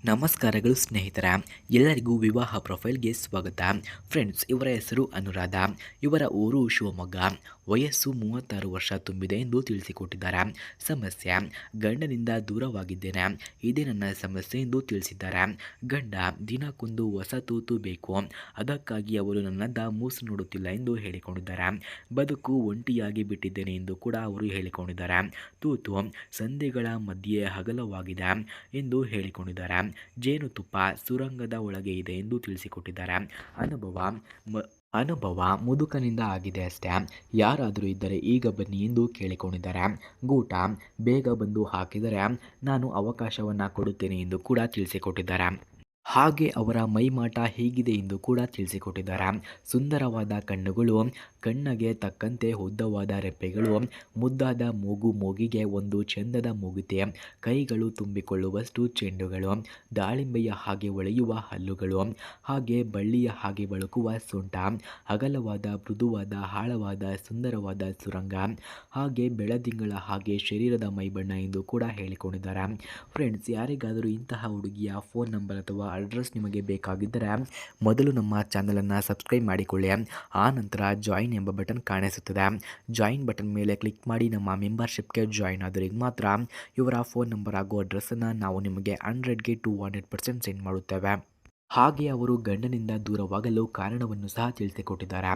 ನಮಸ್ಕಾರಗಳು ಸ್ನೇಹಿತರ ಎಲ್ಲರಿಗೂ ವಿವಾಹ ಪ್ರೊಫೈಲ್ಗೆ ಸ್ವಾಗತ. ಫ್ರೆಂಡ್ಸ್, ಇವರ ಹೆಸರು ಅನುರಾಧ. ಇವರ ಊರು ಶಿವಮೊಗ್ಗ. ವಯಸ್ಸು 36 ವರ್ಷ ತುಂಬಿದೆ ಎಂದು ತಿಳಿಸಿಕೊಟ್ಟಿದ್ದಾರೆ. ಸಮಸ್ಯೆ: ಗಂಡನಿಂದ ದೂರವಾಗಿದ್ದೇನೆ, ಇದೇ ನನ್ನ ಸಮಸ್ಯೆ ಎಂದು ತಿಳಿಸಿದ್ದಾರೆ. ಗಂಡ ದಿನಕ್ಕೊಂದು ಹೊಸ ತೂತು ಬೇಕು, ಅದಕ್ಕಾಗಿ ಅವರು ನನ್ನತ್ತ ಮೂಸು ನೋಡುತ್ತಿಲ್ಲ ಎಂದು ಹೇಳಿಕೊಂಡಿದ್ದಾರೆ. ಬದುಕು ಒಂಟಿಯಾಗಿ ಬಿಟ್ಟಿದ್ದೇನೆ ಎಂದು ಕೂಡ ಅವರು ಹೇಳಿಕೊಂಡಿದ್ದಾರೆ. ತೂತು ಸಂಧಿಗಳ ಮಧ್ಯೆ ಅಗಲವಾಗಿದೆ ಎಂದು ಹೇಳಿಕೊಂಡಿದ್ದಾರೆ. ಜೇನುತುಪ್ಪ ಸುರಂಗದ ಒಳಗೆ ಇದೆ ಎಂದು ತಿಳಿಸಿಕೊಟ್ಟಿದ್ದಾರೆ. ಅನುಭವ ಮುದುಕನಿಂದ ಆಗಿದೆ ಅಷ್ಟೇ, ಯಾರಾದರೂ ಇದ್ದರೆ ಈಗ ಬನ್ನಿ ಎಂದು ಕೇಳಿಕೊಂಡಿದ್ದಾರೆ. ಗೂಟ ಬೇಗ ಬಂದು ಹಾಕಿದರೆ ನಾನು ಅವಕಾಶವನ್ನು ಕೊಡುತ್ತೇನೆ ಎಂದು ಕೂಡ ತಿಳಿಸಿಕೊಟ್ಟಿದ್ದಾರೆ. ಹಾಗೆ ಅವರ ಮೈಮಾಟ ಹೇಗಿದೆ ಎಂದು ಕೂಡ ತಿಳಿಸಿಕೊಟ್ಟಿದ್ದಾರೆ. ಸುಂದರವಾದ ಕಣ್ಣುಗಳು, ಕಣ್ಣಿಗೆ ತಕ್ಕಂತೆ ಉದ್ದವಾದ ರೆಪ್ಪೆಗಳು, ಮುದ್ದಾದ ಮೂಗು, ಮೂಗಿಗೆ ಒಂದು ಚೆಂದದ ಮೂಗುತಿ, ಕೈಗಳು ತುಂಬಿಕೊಳ್ಳುವಷ್ಟು ಚೆಂಡುಗಳು, ದಾಳಿಂಬೆಯ ಹಾಗೆ ಹೊಳೆಯುವ ಹಲ್ಲುಗಳು, ಹಾಗೆ ಬಳ್ಳಿಯ ಹಾಗೆ ಬಳುಕುವ ಸೊಂಟ, ಅಗಲವಾದ ಮೃದುವಾದ ಆಳವಾದ ಸುಂದರವಾದ ಸುರಂಗ, ಹಾಗೆ ಬೆಳದಿಂಗಳ ಹಾಗೆ ಶರೀರದ ಮೈಬಣ್ಣ ಎಂದು ಕೂಡ ಹೇಳಿಕೊಂಡಿದ್ದಾರೆ. ಫ್ರೆಂಡ್ಸ್, ಯಾರಿಗಾದರೂ ಇಂತಹ ಹುಡುಗಿಯ ಫೋನ್ ನಂಬರ್ ಅಥವಾ ಅಡ್ರೆಸ್ ನಿಮಗೆ ಬೇಕಾಗಿದ್ದರೆ ಮೊದಲು ನಮ್ಮ ಚಾನಲನ್ನು ಸಬ್ಸ್ಕ್ರೈಬ್ ಮಾಡಿಕೊಳ್ಳಿ. ಆ ನಂತರ ಜಾಯಿನ್ ಎಂಬ ಬಟನ್ ಕಾಣಿಸುತ್ತದೆ. ಜಾಯಿನ್ ಬಟನ್ ಮೇಲೆ ಕ್ಲಿಕ್ ಮಾಡಿ ನಮ್ಮ ಮೆಂಬರ್ಶಿಪ್ಗೆ ಜಾಯಿನ್ ಆದವರಿಗೆ ಮಾತ್ರ ಇವರ ಫೋನ್ ನಂಬರ್ ಹಾಗೂ ಅಡ್ರೆಸ್ಸನ್ನು ನಾವು ನಿಮಗೆ 100ಗೆ 200% ಸೆಂಡ್ ಮಾಡುತ್ತೇವೆ. ಹಾಗೆ ಅವರು ಗಂಡನಿಂದ ದೂರವಾಗಲು ಕಾರಣವನ್ನು ಸಹ ತಿಳಿಸಿಕೊಟ್ಟಿದ್ದಾರೆ.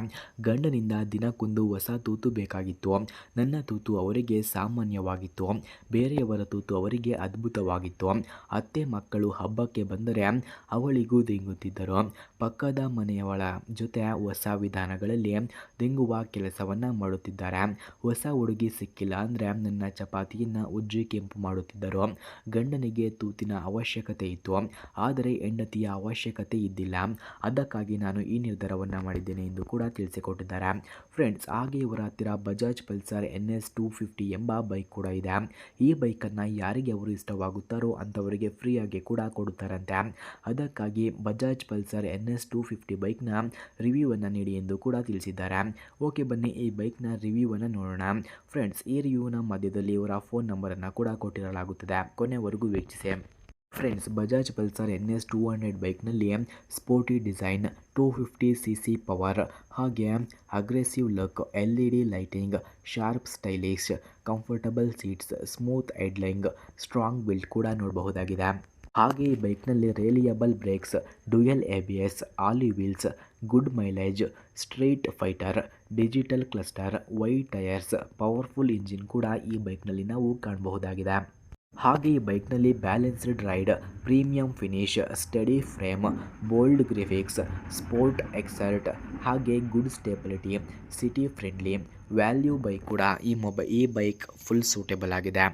ಗಂಡನಿಂದ ದಿನಕ್ಕೊಂದು ಹೊಸ ತೂತು ಬೇಕಾಗಿತ್ತು. ನನ್ನ ತೂತು ಅವರಿಗೆ ಸಾಮಾನ್ಯವಾಗಿತ್ತು, ಬೇರೆಯವರ ತೂತು ಅವರಿಗೆ ಅದ್ಭುತವಾಗಿತ್ತು. ಅತ್ತೆ ಮಕ್ಕಳು ಹಬ್ಬಕ್ಕೆ ಬಂದರೆ ಅವಳಿಗೂ ದಿಂಗುತ್ತಿದ್ದರು. ಪಕ್ಕದ ಮನೆಯವಳ ಜೊತೆ ಹೊಸ ವಿಧಾನಗಳಲ್ಲಿ ದಿಂಗುವ ಕೆಲಸವನ್ನು ಮಾಡುತ್ತಿದ್ದಾರೆ. ಹೊಸ ಹುಡುಗಿ ಸಿಕ್ಕಿಲ್ಲ ಅಂದರೆ ನನ್ನ ಚಪಾತಿಯನ್ನು ಉಜ್ಜಿ ಕೆಂಪು ಮಾಡುತ್ತಿದ್ದರು. ಗಂಡನಿಗೆ ತೂತಿನ ಅವಶ್ಯಕತೆ ಇತ್ತು, ಆದರೆ ಹೆಂಡತಿಯ ಅವಶ್ಯಕತೆ ಇದ್ದಿಲ್ಲ. ಅದಕ್ಕಾಗಿ ನಾನು ಈ ನಿರ್ಧಾರವನ್ನು ಮಾಡಿದ್ದೇನೆ ಎಂದು ಕೂಡ ತಿಳಿಸಿಕೊಟ್ಟಿದ್ದಾರೆ. ಫ್ರೆಂಡ್ಸ್, ಹಾಗೆ ಇವರ ಹತ್ತಿರ ಬಜಾಜ್ ಪಲ್ಸರ್ NS 250 ಎಂಬ ಬೈಕ್ ಕೂಡ ಇದೆ. ಈ ಬೈಕನ್ನು ಯಾರಿಗೆ ಅವರು ಇಷ್ಟವಾಗುತ್ತಾರೋ ಅಂಥವರಿಗೆ ಫ್ರೀಯಾಗಿ ಕೂಡ ಕೊಡುತ್ತಾರಂತೆ. ಅದಕ್ಕಾಗಿ ಬಜಾಜ್ ಪಲ್ಸರ್ NS 250 ಬೈಕ್ನ ರಿವ್ಯೂವನ್ನು ನೀಡಿ ಎಂದು ಕೂಡ ತಿಳಿಸಿದ್ದಾರೆ. ಓಕೆ, ಬನ್ನಿ ಈ ಬೈಕ್ನ ರಿವ್ಯೂವನ್ನು ನೋಡೋಣ. ಫ್ರೆಂಡ್ಸ್, ಈ ರಿವ್ಯೂನ ಮಧ್ಯದಲ್ಲಿ ಇವರ ಫೋನ್ ನಂಬರನ್ನು ಕೂಡ ಕೊಟ್ಟಿರಲಾಗುತ್ತದೆ, ಕೊನೆವರೆಗೂ ವೀಕ್ಷಿಸಿ. ಫ್ರೆಂಡ್ಸ್, ಬಜಾಜ್ ಪಲ್ಸರ್ NS 200 ಬೈಕ್ನಲ್ಲಿ ಸ್ಪೋರ್ಟಿ ಡಿಸೈನ್, 250cc ಪವರ್, ಹಾಗೆ aggressive look, LED lighting, sharp stylish, comfortable seats, smooth handling, strong build ಕೂಡ ನೋಡಬಹುದಾಗಿದೆ. ಹಾಗೆ ಈ ಬೈಕ್ನಲ್ಲಿ reliable brakes, dual ABS, alloy wheels, good mileage, street fighter, digital cluster, wide tyres, powerful engine ಕೂಡ ಈ ಬೈಕ್ನಲ್ಲಿ ನಾವು ಕಾಣಬಹುದಾಗಿದೆ. ಹಾಗೆ ಈ ಬೈಕ್ನಲ್ಲಿ balanced ride, premium finish, sturdy frame, bold graphics, sport exhaust, ಹಾಗೆ good stability, city friendly, value bike ಕೂಡ ಈ ಬೈಕ್ ಫುಲ್ ಸೂಟೇಬಲ್ ಆಗಿದೆ.